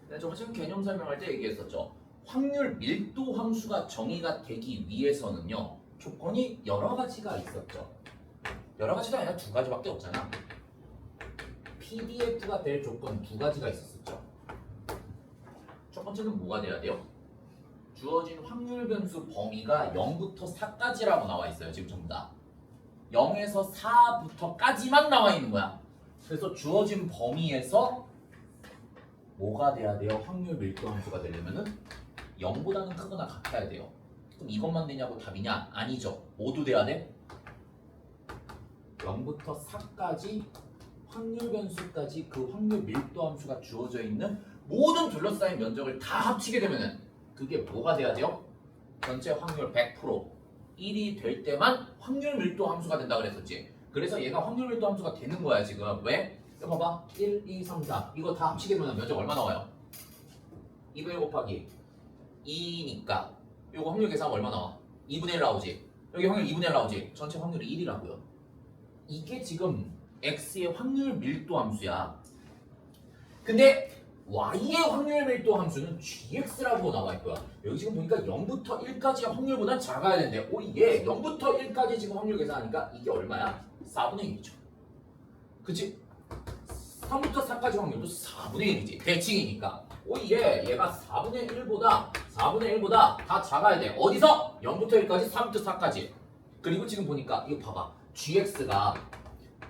네, 저번 시간 개념 설명할 때 얘기했었죠. 확률 밀도 함수가 정의가 되기 위해서는요. 조건이 여러 가지가 있었죠. 여러 가지가 아니라 두 가지밖에 없잖아. PDF가 될 조건 두 가지가 있었었죠. 첫 번째는 뭐가 돼야 돼요? 주어진 확률 변수 범위가 0부터 4까지라고 나와 있어요. 지금 전부 다. 0에서 4부터까지만 나와 있는 거야. 그래서 주어진 범위에서 뭐가 돼야 돼요? 확률 밀도 함수가 되려면은 0보다는 크거나 같아야 돼요. 그럼 이것만 되냐고 답이냐? 아니죠. 모두 돼야 돼. 0부터 4까지 확률 변수까지 그 확률 밀도 함수가 주어져 있는 모든 둘러싸인 면적을 다 합치게 되면은 그게 뭐가 돼야 돼요? 전체 확률 100% 1이 될 때만 확률 밀도 함수가 된다 그랬었지. 그래서 얘가 확률 밀도 함수가 되는 거야 지금. 왜? 이거 봐봐. 1, 2, 3, 4 이거 다 합치게 되면 면적 얼마 나와요? 2분의 1 곱하기 2니까 이거 확률 계산하면 얼마 나와? 2분의 1 나오지. 여기 확률 2분의 1 나오지. 전체 확률이 1이라고요. 이게 지금 x의 확률 밀도 함수야. 근데 y의 확률 밀도 함수는 gx라고 나와 있고요. 여기 지금 보니까 0부터 1까지의 확률보다 작아야 되는데 오예 0부터 1까지 지금 확률 계산하니까 이게 얼마야? 4분의 1이죠. 그치? 3부터 4까지 확률도 4분의 1이지. 대칭이니까. 오예 얘가 4분의 1보다 다 작아야 돼. 어디서? 0부터 1까지 3부터 4까지. 그리고 지금 보니까 이거 봐봐. gx가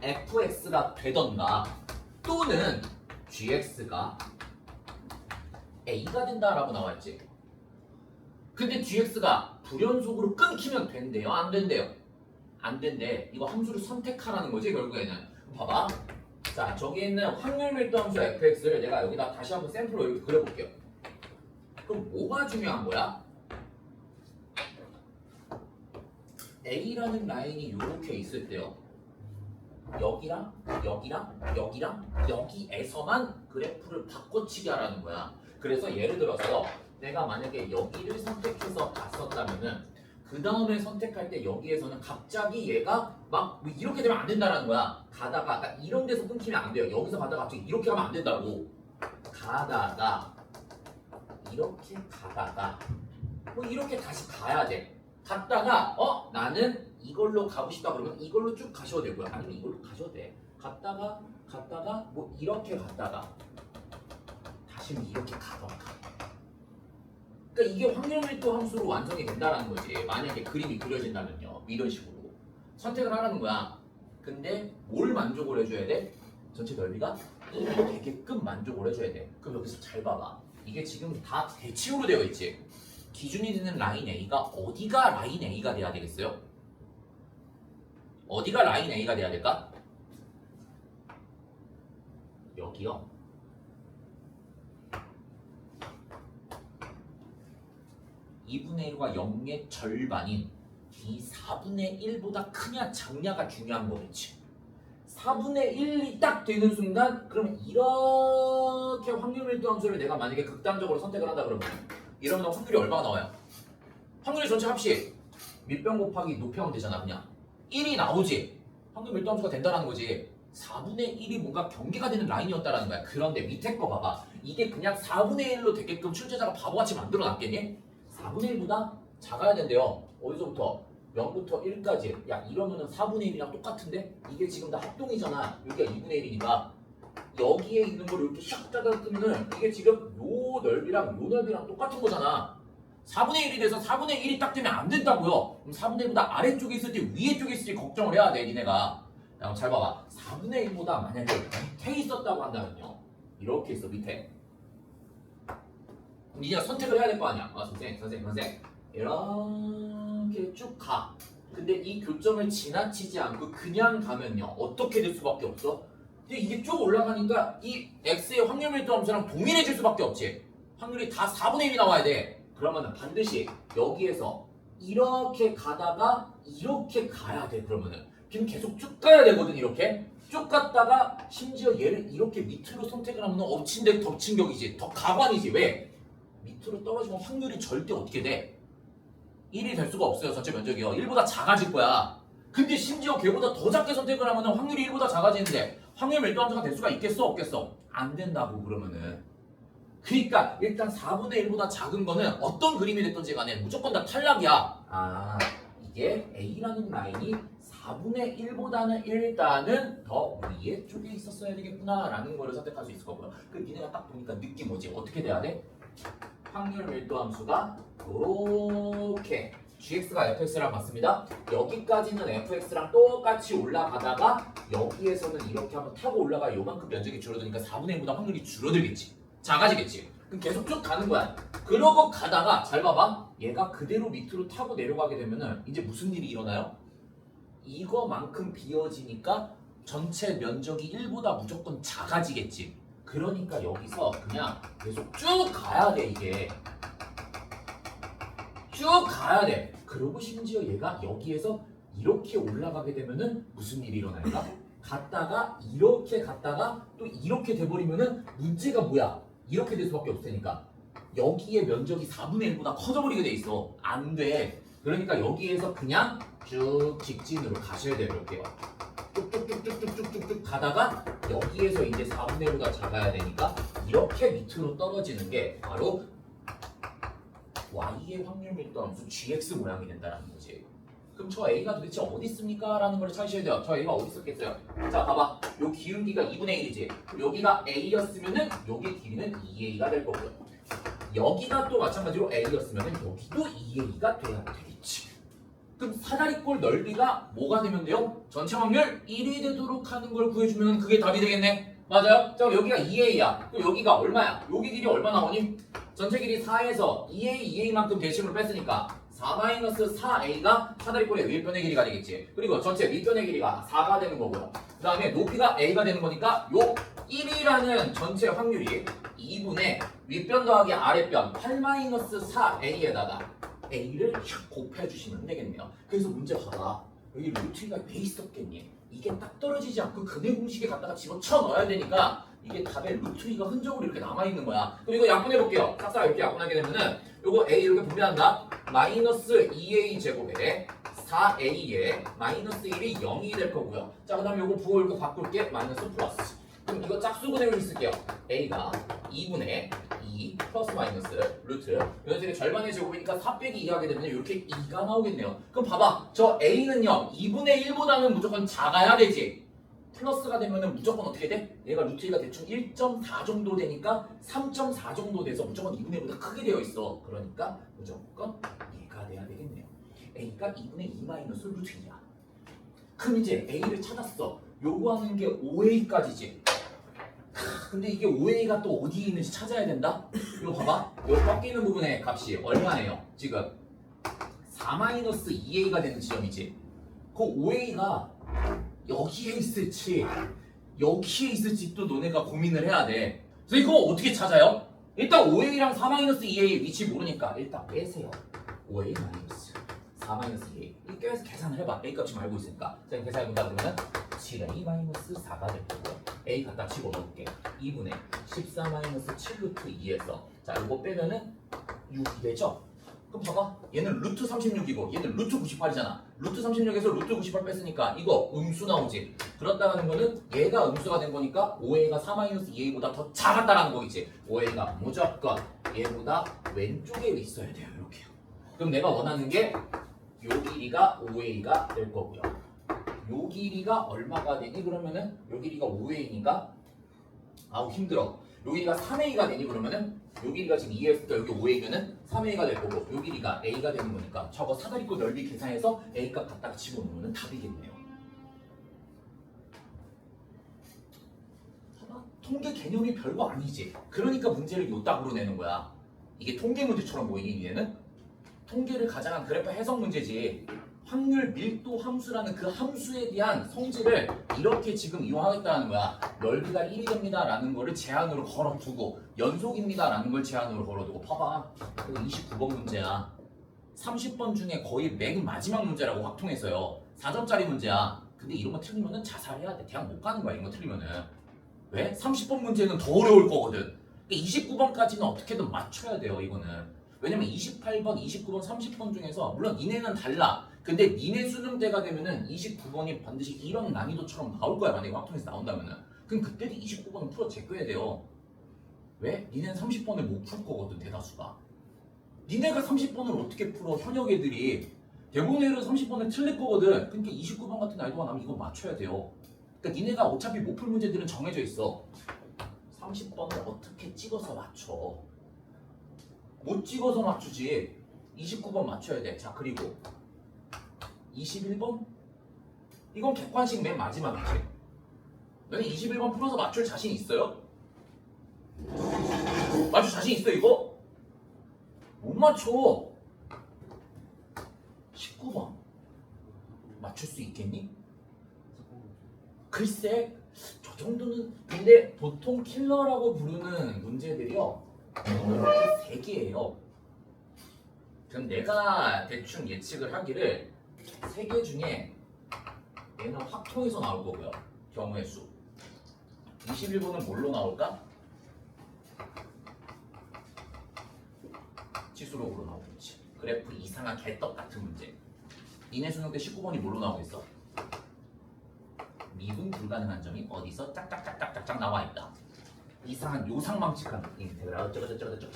fx가 되던가 또는 gx가 a가 된다라고 나와있지. 근데 gx가 불연속으로 끊기면 된대요? 안 된대요? 안 된대. 이거 함수를 선택하라는 거지 결국에는. 봐봐. 자 저기 있는 확률 밀도 함수 fx를 내가 여기다 다시 한번 샘플로 이렇게 그려볼게요. 그럼 뭐가 중요한 거야? a라는 라인이 이렇게 있을 때요. 여기랑 여기에서만 그래프를 바꿔치기 하라는 거야. 그래서 예를 들어서 내가 만약에 여기를 선택해서 갔었다면은 그 다음에 선택할 때 여기에서는 갑자기 얘가 막 이렇게 되면 안 된다라는 거야. 가다가 그러니까 이런 데서 끊기면 안 돼요. 여기서 가다가 갑자기 이렇게 가면 안 된다고. 가다가 이렇게 가다가 뭐 이렇게 다시 가야 돼. 갔다가 나는 이걸로 가고 싶다 그러면 이걸로 쭉 가셔도 되고요. 아니면 이걸로 가셔도 돼. 갔다가 뭐 이렇게 갔다가 다시 뭐 이렇게 가던가. 그러니까 이게 확률 밀도 함수로 완성이 된다라는 거지. 만약에 그림이 그려진다면요. 이런 식으로 선택을 하라는 거야. 근데 뭘 만족을 해줘야 돼? 전체 넓이가 1이 되게끔 만족을 해줘야 돼. 그럼 여기서 잘 봐봐. 이게 지금 다 대칭으로 되어 있지. 기준이 되는 라인 A가 어디가 라인 A가 돼야 되겠어요? 어디가 라인 A가 돼야 될까? 여기요. (2분의 1과 0의 절반인 이 4분의 1보다 크냐 작냐가 중요한 거겠지. 4분의 1이 딱 되는 순간 그러면 이렇게 확률 밀도 함수를 내가 만약에 극단적으로 선택을 한다 그러면 이러면 확률이 얼마가 나와요? 확률 전체 합식 밑변 곱하기 높이하면 되잖아. 그냥 1이 나오지. 확률 밀도 함수가 된다는 거지. 4분의 1이 뭔가 경계가 되는 라인이었다라는 거야. 그런데 밑에 거 봐봐. 이게 그냥 4분의 1로 되게끔 출제자가 바보같이 만들어 놨겠니? 4분의 1보다 작아야 된대요. 어디서부터? 0부터 1까지. 야 이러면은 4분의 1이랑 똑같은데? 이게 지금 다 합동이잖아. 여기가 2분의 1이니까 여기에 있는 걸 이렇게 샥 짜다 뜨면은 이게 지금 요 넓이랑 요 넓이랑 똑같은 거잖아. 4분의 1이 돼서 4분의 1이 딱 되면 안 된다고요. 그럼 4분의 1보다 아래쪽에 있을지 위에 쪽에 있을지 걱정을 해야 돼 니네가. 야, 잘 봐봐. 4분의 1보다 만약에 밑에 있었다고 한다면요. 이렇게 있어 밑에. 그럼 니네가 선택을 해야 될 거 아니야. 선생 이렇게 쭉 가. 근데 이 교점을 지나치지 않고 그냥 가면요. 어떻게 될 수밖에 없어? 근데 이게 쭉 올라가니까 이 x의 확률 밀도 함수랑 동일해질 수밖에 없지. 확률이 다 4분의 1이 나와야 돼. 그러면 반드시 여기에서 이렇게 가다가 이렇게 가야 돼. 그러면은 지금 계속 쭉 가야 되거든. 이렇게 쭉 갔다가 심지어 얘를 이렇게 밑으로 선택을 하면 엎친 데 덮친 격이지. 더 가관이지. 왜? 밑으로 떨어지면 확률이 절대 어떻게 돼? 1이 될 수가 없어요. 전체 면적이요. 1보다 작아질 거야. 근데 심지어 걔보다 더 작게 선택을 하면 확률이 1보다 작아지는데 확률 밀도 함수가 될 수가 있겠어? 없겠어? 안 된다고 그러면은. 그러니까 일단 4분의 1보다 작은 거는 어떤 그림이 됐든지 간에 무조건 다 탈락이야. 아, 이게 A라는 라인이 4분의 1보다는 일단은 더 위에 쪽에 있었어야 되겠구나 라는 거를 선택할 수 있을 거고요. 그 니네가 딱 보니까 느낌 뭐지? 어떻게 돼야 돼? 확률 밀도 함수가 요렇게 gx가 fx랑 같습니다. 여기까지는 fx랑 똑같이 올라가다가 여기에서는 이렇게 한번 타고 올라가 요만큼 면적이 줄어드니까 4분의 1보다 확률이 줄어들겠지. 작아지겠지. 그럼 계속 쭉 가는 거야. 그러고 가다가 잘 봐봐. 얘가 그대로 밑으로 타고 내려가게 되면은 이제 무슨 일이 일어나요? 이거만큼 비어지니까 전체 면적이 1보다 무조건 작아지겠지. 그러니까 여기서 그냥 계속 쭉 가야 돼. 이게 쭉 가야 돼. 그러고 심지어 얘가 여기에서 이렇게 올라가게 되면은 무슨 일이 일어날까? 갔다가 이렇게 갔다가 또 이렇게 돼버리면은 문제가 뭐야? 이렇게 될 수밖에 없으니까 여기에 면적이 4분의 1보다 커져버리게 돼 있어. 안 돼. 그러니까 여기에서 그냥 쭉 직진으로 가셔야 돼요. 이렇게요. 쭉쭉쭉쭉쭉쭉쭉 가다가 여기에서 이제 4분의 1보다 작아야 되니까 이렇게 밑으로 떨어지는 게 바로 y의 확률 밀도 함수 gx 모양이 된다는 거지. 그럼 저 a가 도대체 어디 있습니까? 라는 걸 찾으셔야 돼요. 저 a가 어디 있었겠어요? 자, 봐봐. 요 기울기가 2분의 1이지. 여기가 a였으면은 여기 길이는 2a가 될 거고요. 여기가 또 마찬가지로 a였으면은 여기도 2a가 돼야 되겠지. 그럼 사다리꼴 넓이가 뭐가 되면 돼요? 전체 확률 1이 되도록 하는 걸 구해주면 그게 답이 되겠네. 맞아요? 자, 여기가 2a야. 그럼 여기가 얼마야? 여기 길이 얼마 나오니? 전체 길이 4에서 2a만큼 대칭으로 뺐으니까 4-4a가 사다리꼴의 윗변의 길이가 되겠지. 그리고 전체 밑변의 길이가 4가 되는 거고요. 그 다음에 높이가 a가 되는 거니까 요 1이라는 전체 확률이 2분의 윗변 더하기 아랫변 8-4a에다가 a를 샥 곱해주시면 되겠네요. 그래서 문제 봐봐. 여기 루트가 왜 있었겠니? 이게 딱 떨어지지 않고 근해 공식에 갖다가 집어쳐 넣어야 되니까 이게 답에 루트 2가 흔적으로 이렇게 남아있는 거야. 그럼 이거 약분해 볼게요. 싹싹 이렇게 약분하게 되면은 요거 a 이렇게 분배한다. 마이너스 2a 제곱에 4a에 마이너스 1이 0이 될 거고요. 자, 그 다음에 요거 부호 이렇게 바꿀게. 마이너스 플러스. 그럼 이거 짝수 그대로 쓸게요. a가 2분의 2 플러스 마이너스 루트 이것들이 절반의 제곱이니까 4 빼기 2 하게 되면 이렇게 2가 나오겠네요. 그럼 봐봐. 저 a는요 2분의 1보다는 무조건 작아야 되지. 플러스가 되면은 무조건 어떻게 돼? 얘가 루트 2가 대충 1.4 정도 되니까 3.4 정도 돼서 무조건 2분의 1보다 크게 되어 있어. 그러니까 무조건 얘가 돼야 되겠네요. a가 2분의 2 마이너스 루트 2야. 그럼 이제 a를 찾았어. 요구하는 게 5a까지지. 근데 이게 5a가 또 어디에 있는지 찾아야 된다? 이거 봐봐. 요 꺾이는 부분의 값이 얼마네요? 지금 4-2a가 되는 지점이지. 그 5a가 여기에 있을지 여기에 있을지 또 너네가 고민을 해야 돼. 그래서 이거 어떻게 찾아요? 일단 5a랑 4-2a의 위치 모르니까 일단 빼세요. 5a 마이너스 4-2a 이 껴서 계산을 해봐. a 값 지금 알고 있으니까. 자, 계산해본다 그러면 7a 마이너스 4가 될 거고요. a 갖다 집어넣을게. 2분의 14 마이너스 7 루트 2에서 자 이거 빼면은 6이 되죠? 그럼 봐봐. 얘는 루트 36이고 얘는 루트 98이잖아. 루트 36에서 루트 98 뺐으니까 이거 음수 나오지. 그렇다는 거는 얘가 음수가 된 거니까 5a가 4-2a보다 더 작았다라는 거겠지. 5a가 무조건 얘보다 왼쪽에 있어야 돼요. 이렇게. 그럼 내가 원하는 게 요 길이가 5a가 될 거고요. 요 길이가 얼마가 되니? 그러면은 요 길이가 5a니까 아우 힘들어. 요 길이가 3a가 되니? 그러면은 요 길이가 지금 2했으니까 여기 5a면은 3a가 될 거고 요 길이가 a가 되는 거니까 저거 사다리꼴 넓이 계산해서 a 값 갖다가 집어넣으면 답이겠네요. 봐봐. 통계 개념이 별거 아니지. 그러니까 문제를 요따구로 내는 거야. 이게 통계 문제처럼 보이니 얘는? 통계를 가장한 그래프 해석 문제지. 확률 밀도 함수라는 그 함수에 대한 성질을 이렇게 지금 이용하겠다는 거야. 넓이가 1이 됩니다 라는 거를 제한으로 걸어두고 연속입니다 라는 걸 제한으로 걸어두고 봐봐. 이거 29번 문제야. 30번 중에 거의 맨 마지막 문제라고 확통했어요. 4점짜리 문제야. 근데 이런 거 틀리면은 자살해야 돼. 대학 못 가는 거야. 이런 거 틀리면은. 왜? 30번 문제는 더 어려울 거거든. 29번까지는 어떻게든 맞춰야 돼요. 이거는. 왜냐면 28번, 29번, 30번 중에서 물론 니네는 달라. 근데 니네 수능 때가 되면은 29번이 반드시 이런 난이도처럼 나올 거야. 만약에 확통에서 나온다면은. 그럼 그때도 29번은 풀어 제껴야 돼요. 왜? 니네는 30번을 못 풀 거거든, 대다수가. 니네가 30번을 어떻게 풀어? 현역 애들이. 대부분의 애들은 30번을 틀릴 거거든. 그러니까 29번 같은 난이도가 나면 이거 맞춰야 돼요. 그러니까 니네가 어차피 못 풀 문제들은 정해져 있어. 30번을 어떻게 찍어서 맞춰? 못 찍어서 맞추지. 29번 맞춰야 돼. 자, 그리고 21번? 이건 객관식 맨 마지막이지. 너네 21번 풀어서 맞출 자신 있어요? 맞출 자신 있어 이거? 못 맞춰. 19번 맞출 수 있겠니? 글쎄, 저 정도는. 근데 보통 킬러라고 부르는 문제들이요, 이렇게 3개예요. 그럼 내가 대충 예측을 하기를 3개 중에 얘는 확통해서 나올 거고요. 경우의 수. 21번은 뭘로 나올까? 치수록으로 나오겠지. 그래프 이상한 개떡 같은 문제. 니네 수능 때 19번이 뭘로 나오겠어? 미분 불가능한 점이 어디서 짝짝짝짝짝짝 나와 있다. 이상한 요상망측한 인테그랄 어쩌고저쩌고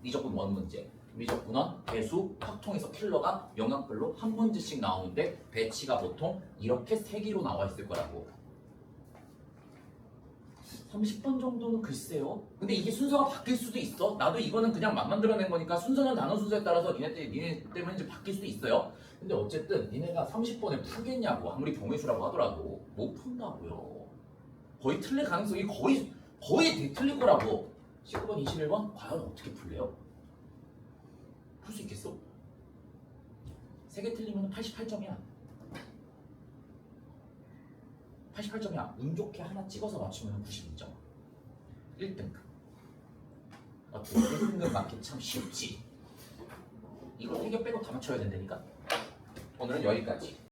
미적분 원 문제. 미적분원 배수 확통해서 킬러가 영역별로 한 문제씩 나오는데 배치가 보통 이렇게 3개로 나와 있을 거라고. 30번 정도는 글쎄요. 근데 이게 순서가 바뀔 수도 있어. 나도 이거는 그냥 막 만들어낸 거니까 순서는 단어 순서에 따라서 니네 때문에 이제 바뀔 수도 있어요. 근데 어쨌든 니네가 30번에 풀겠냐고. 아무리 경우의수라고 하더라도 못 푼다고요. 거의 틀릴 가능성이 거의 틀릴 거라고. 19번, 21번 과연 어떻게 풀래요? 풀 수 있겠어? 3개 틀리면 88점이야. 88점이야. 운 좋게 하나 찍어서 맞추면 92점. 1등급. 어때? 1등급 맞기 참 쉽지. 이거 3개 빼고 다 맞춰야 된다니까. 오늘은 여기까지.